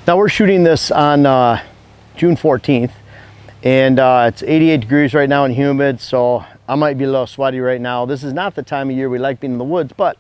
Now we're shooting this on June 14th, and it's 88 degrees right now and humid, so I might be a little sweaty right now. This is not the time of year we like being in the woods, but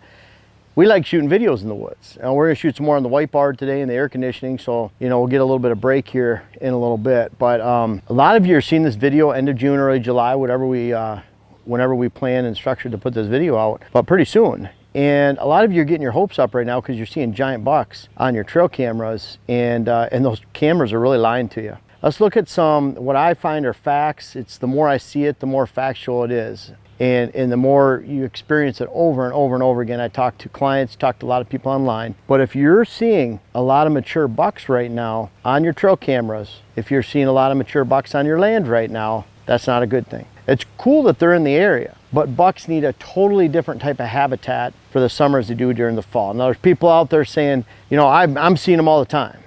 we like shooting videos in the woods. And we're gonna shoot some more on the whiteboard today in the air conditioning, so we'll get a little bit of break here in a little bit. But a lot of you are seeing this video end of June, early July, whenever we plan and structure to put this video out, but pretty soon. And a lot of you are getting your hopes up right now because you're seeing giant bucks on your trail cameras, and those cameras are really lying to you. Let's look at what I find are facts. It's the more I see it, the more factual it is. And the more you experience it over and over and over again. I talk to clients, talk to a lot of people online. But if you're seeing a lot of mature bucks right now on your trail cameras, if you're seeing a lot of mature bucks on your land right now, that's not a good thing. It's cool that they're in the area, but bucks need a totally different type of habitat for the summer as they do during the fall. Now there's people out there saying, I'm seeing them all the time.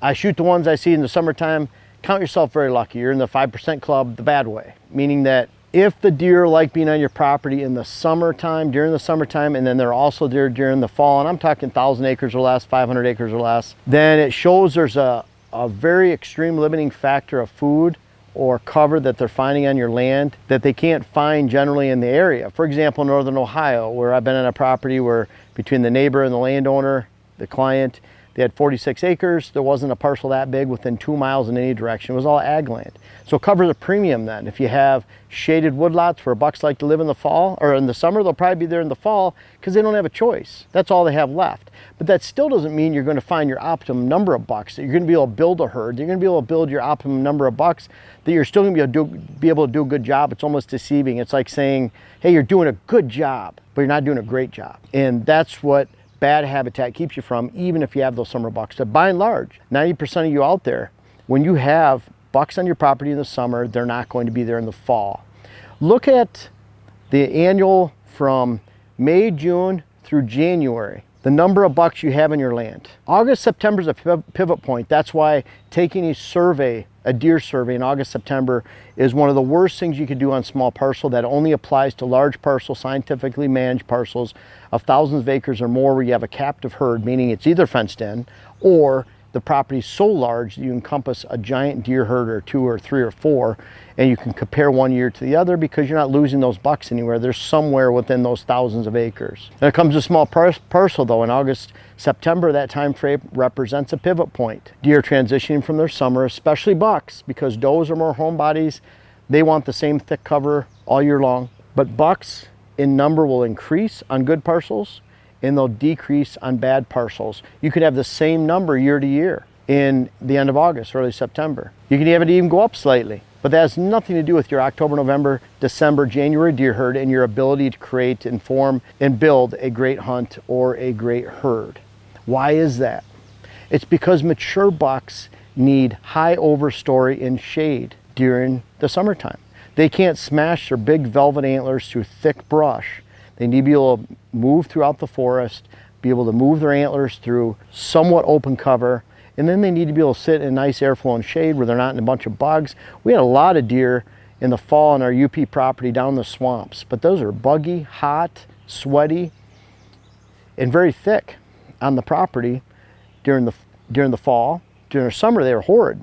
I shoot the ones I see in the summertime. Count yourself very lucky. You're in the 5% club the bad way, meaning that if the deer like being on your property in the summertime, during the summertime, and then they're also there during the fall, and I'm talking 1,000 acres or less, 500 acres or less, then it shows there's a very extreme limiting factor of food or cover that they're finding on your land that they can't find generally in the area. For example, Northern Ohio, where I've been on a property where between the neighbor and the landowner, the client, they had 46 acres. There wasn't a parcel that big within 2 miles in any direction. It was all ag land. So cover the premium then. If you have shaded woodlots where bucks like to live in the fall or in the summer, they'll probably be there in the fall because they don't have a choice. That's all they have left. But that still doesn't mean you're going to find your optimum number of bucks, that you're going to be able to build a herd. You're going to be able to build your optimum number of bucks, that you're still going to be able to do a good job. It's almost deceiving. It's like saying, hey, you're doing a good job, but you're not doing a great job. And that's what bad habitat keeps you from, even if you have those summer bucks. But by and large, 90% of you out there, when you have bucks on your property in the summer, they're not going to be there in the fall. Look at the annual from May, June through January, the number of bucks you have in your land. August, September is a pivot point. That's why taking a deer survey in August, September is one of the worst things you could do on small parcel. That only applies to large parcel, scientifically managed parcels of thousands of acres or more where you have a captive herd, meaning it's either fenced in or the property is so large that you encompass a giant deer herd or 2 or 3 or 4, and you can compare one year to the other because you're not losing those bucks anywhere. They're somewhere within those thousands of acres. When it comes to small parcel though, in August, September, that time frame represents a pivot point. Deer transitioning from their summer, especially bucks, because does are more homebodies. They want the same thick cover all year long. But bucks in number will increase on good parcels and they'll decrease on bad parcels. You could have the same number year to year in the end of August, early September. You can have it even go up slightly, but that has nothing to do with your October, November, December, January deer herd and your ability to create, inform, and build a great hunt or a great herd. Why is that? It's because mature bucks need high overstory and shade during the summertime. They can't smash their big velvet antlers through thick brush. They need to be able to move throughout the forest, be able to move their antlers through somewhat open cover, and then they need to be able to sit in nice airflow and shade where they're not in a bunch of bugs. We had a lot of deer in the fall on our UP property down in the swamps, but those are buggy, hot, sweaty, and very thick on the property during the fall. During the summer, they were horrid,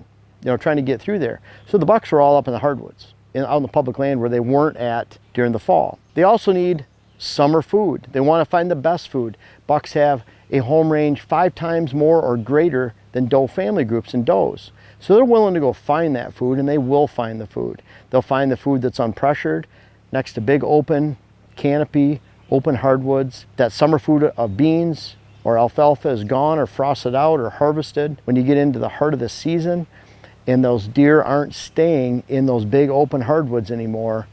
trying to get through there. So the bucks were all up in the hardwoods, out on the public land where they weren't at during the fall. They also need summer food. They want to find the best food. Bucks have a home range 5 times more or greater than doe family groups and does. So they're willing to go find that food, and they will find the food. They'll find the food that's unpressured, next to big open canopy, open hardwoods. That summer food of beans or alfalfa is gone or frosted out or harvested when you get into the heart of the season, and those deer aren't staying in those big open hardwoods anymore.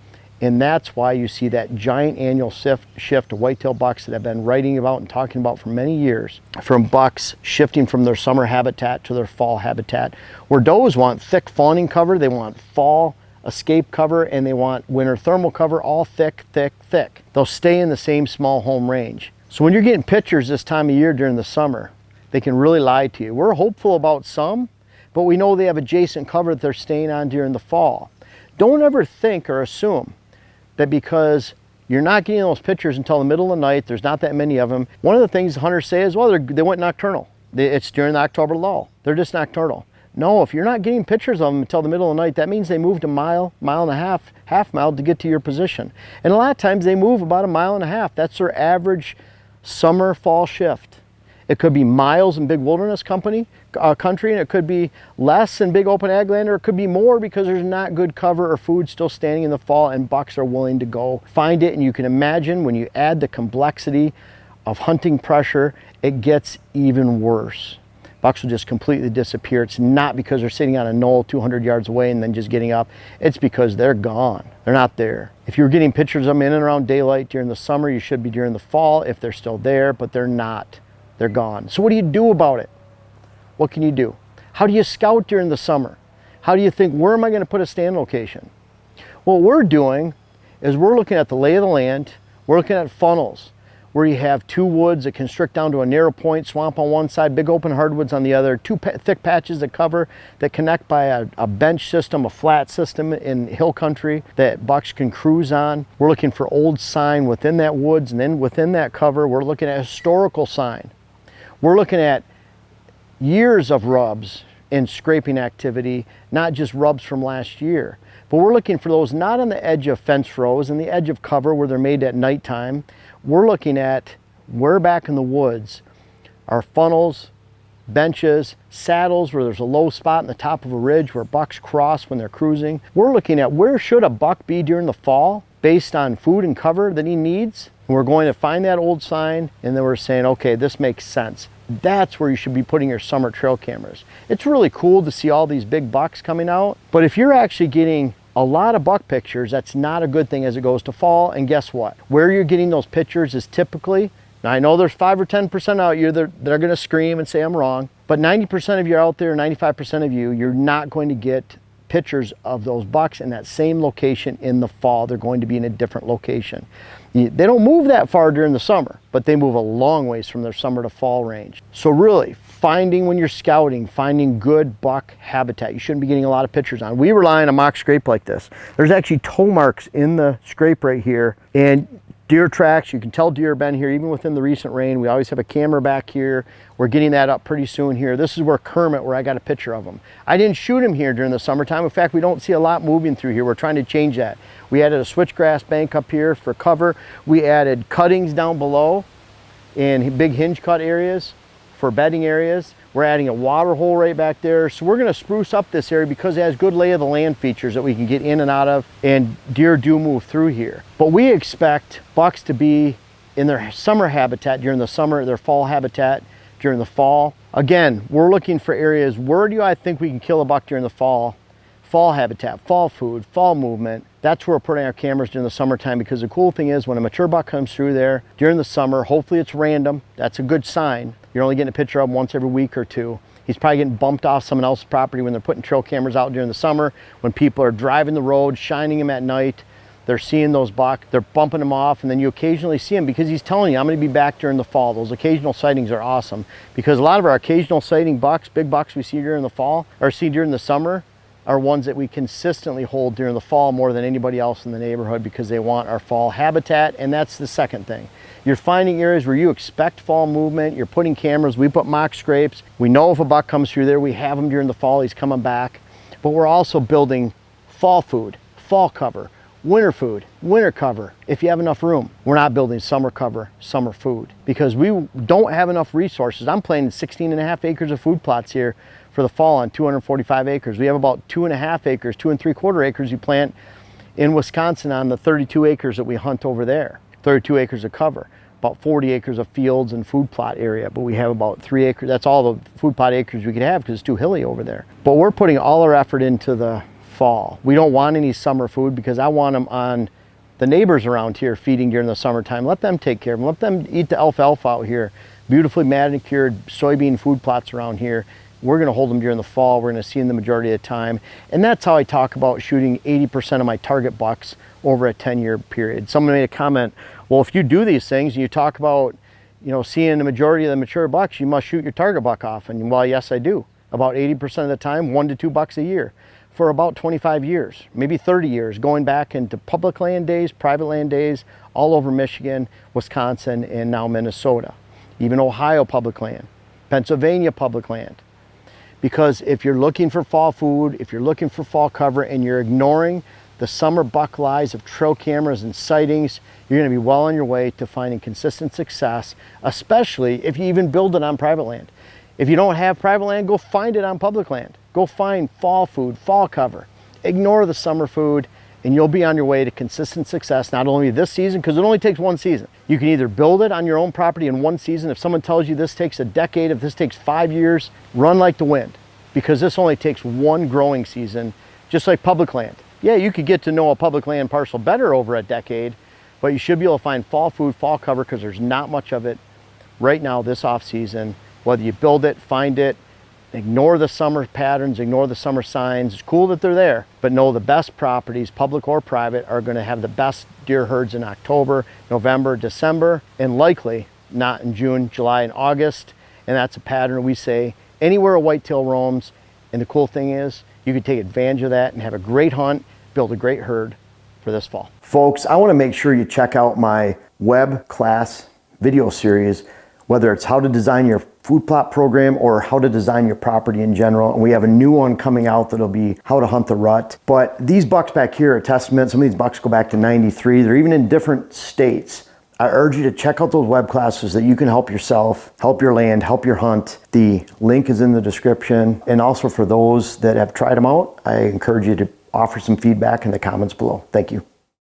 And that's why you see that giant annual shift to whitetail bucks that I've been writing about and talking about for many years, from bucks shifting from their summer habitat to their fall habitat, where does want thick fawning cover, they want fall escape cover, and they want winter thermal cover, all thick, thick, thick. They'll stay in the same small home range. So when you're getting pictures this time of year during the summer, they can really lie to you. We're hopeful about some, but we know they have adjacent cover that they're staying on during the fall. Don't ever think or assume that because you're not getting those pictures until the middle of the night, there's not that many of them. One of the things hunters say is, well, they went nocturnal. It's during the October lull. They're just nocturnal. No, if you're not getting pictures of them until the middle of the night, that means they moved a mile, mile and a half mile to get to your position. And a lot of times they move about a mile and a half. That's their average summer fall shift. It could be miles in big wilderness country, and it could be less in big open ag land, or it could be more because there's not good cover or food still standing in the fall and bucks are willing to go find it. And you can imagine when you add the complexity of hunting pressure, it gets even worse. Bucks will just completely disappear. It's not because they're sitting on a knoll 200 yards away and then just getting up. It's because they're gone. They're not there. If you're getting pictures of them in and around daylight during the summer, you should be during the fall if they're still there, but they're not. They're gone. So what do you do about it? What can you do? How do you scout during the summer? How do you think, where am I going to put a stand location? What we're doing is we're looking at the lay of the land. We're looking at funnels, where you have two woods that constrict down to a narrow point, swamp on one side, big open hardwoods on the other, two thick patches of cover that connect by a bench system, a flat system in hill country that bucks can cruise on. We're looking for old sign within that woods, and then within that cover, we're looking at historical sign. We're looking at years of rubs and scraping activity, not just rubs from last year. But we're looking for those not on the edge of fence rows and the edge of cover where they're made at nighttime. We're looking at where back in the woods are funnels, benches, saddles where there's a low spot in the top of a ridge where bucks cross when they're cruising. We're looking at where should a buck be during the fall based on food and cover that he needs. And we're going to find that old sign, and then we're saying, okay, this makes sense. That's where you should be putting your summer trail cameras. It's really cool to see all these big bucks coming out, but if you're actually getting a lot of buck pictures, that's not a good thing as it goes to fall. And guess what? Where you're getting those pictures is typically, now I know there's 5 or 10% out here that are going to scream and say I'm wrong, but 90% of you out there, 95% of you, you're not going to get pictures of those bucks in that same location in the fall. They're going to be in a different location. They don't move that far during the summer, but they move a long ways from their summer to fall range. So really, finding when you're scouting, finding good buck habitat. You shouldn't be getting a lot of pictures on. We rely on a mock scrape like this. There's actually toe marks in the scrape right here, and deer tracks. You can tell deer have been here even within the recent rain. We always have a camera back here. We're getting that up pretty soon here. This is where Kermit, where I got a picture of him. I didn't shoot him here during the summertime. In fact, we don't see a lot moving through here. We're trying to change that. We added a switchgrass bank up here for cover. We added cuttings down below in big hinge cut areas for bedding areas. We're adding a water hole right back there. So we're gonna spruce up this area because it has good lay of the land features that we can get in and out of, and deer do move through here. But we expect bucks to be in their summer habitat during the summer, their fall habitat during the fall. Again, we're looking for areas, where do I think we can kill a buck during the fall? Fall habitat, fall food, fall movement. That's where we're putting our cameras during the summertime, because the cool thing is when a mature buck comes through there during the summer, hopefully it's random. That's a good sign. You're only getting a picture of him once every week or two. He's probably getting bumped off someone else's property when they're putting trail cameras out during the summer. When people are driving the road, shining him at night, they're seeing those buck, they're bumping them off, and then you occasionally see him because he's telling you, I'm gonna be back during the fall. Those occasional sightings are awesome, because a lot of our occasional sighting bucks, big bucks we see during the fall, or see during the summer, are ones that we consistently hold during the fall more than anybody else in the neighborhood, because they want our fall habitat. And that's the second thing. You're finding areas where you expect fall movement. You're putting cameras. We put mock scrapes. We know if a buck comes through there, we have him during the fall, he's coming back. But we're also building fall food, fall cover, winter food, winter cover, if you have enough room. We're not building summer cover, summer food, because we don't have enough resources. I'm planting 16.5 acres of food plots here for the fall on 245 acres. We have about 2.5 acres, 2 3/4 acres you plant in Wisconsin on the 32 acres that we hunt over there. 32 acres of cover, about 40 acres of fields and food plot area, but we have about 3 acres. That's all the food plot acres we could have because it's too hilly over there. But we're putting all our effort into the fall. We don't want any summer food because I want them on the neighbors around here feeding during the summertime. Let them take care of them. Let them eat the alfalfa out here. Beautifully manicured soybean food plots around here. We're gonna hold them during the fall. We're gonna see them the majority of the time. And that's how I talk about shooting 80% of my target bucks over a 10-year period. Someone made a comment, well, if you do these things and you talk about, seeing the majority of the mature bucks, you must shoot your target buck often. Well, yes, I do. About 80% of the time, 1 to 2 bucks a year for about 25 years, maybe 30 years, going back into public land days, private land days, all over Michigan, Wisconsin, and now Minnesota, even Ohio public land. Pennsylvania public land. Because if you're looking for fall food, if you're looking for fall cover and you're ignoring the summer buck lies of trail cameras and sightings, you're going to be well on your way to finding consistent success, especially if you even build it on private land. If you don't have private land, go find it on public land. Go find fall food, fall cover. Ignore the summer food, and you'll be on your way to consistent success, not only this season, because it only takes one season. You can either build it on your own property in one season. If someone tells you this takes a decade, if this takes 5 years, run like the wind, because this only takes one growing season, just like public land. Yeah, you could get to know a public land parcel better over a decade, but you should be able to find fall food, fall cover, because there's not much of it right now this off season. Whether you build it, find it, ignore the summer patterns, ignore the summer signs. It's cool that they're there, but know the best properties, public or private, are going to have the best deer herds in October, November, December, and likely not in June, July, and August. And that's a pattern we say anywhere a whitetail roams. And the cool thing is you can take advantage of that and have a great hunt, build a great herd for this fall. Folks, I want to make sure you check out my web class video series, whether it's how to design your food plot program or how to design your property in general. And we have a new one coming out that'll be how to hunt the rut. But these bucks back here are a testament. Some of these bucks go back to 93. They're even in different states. I urge you to check out those web classes that you can help yourself, help your land, help your hunt. The link is in the description. And also for those that have tried them out, I encourage you to offer some feedback in the comments below. Thank you.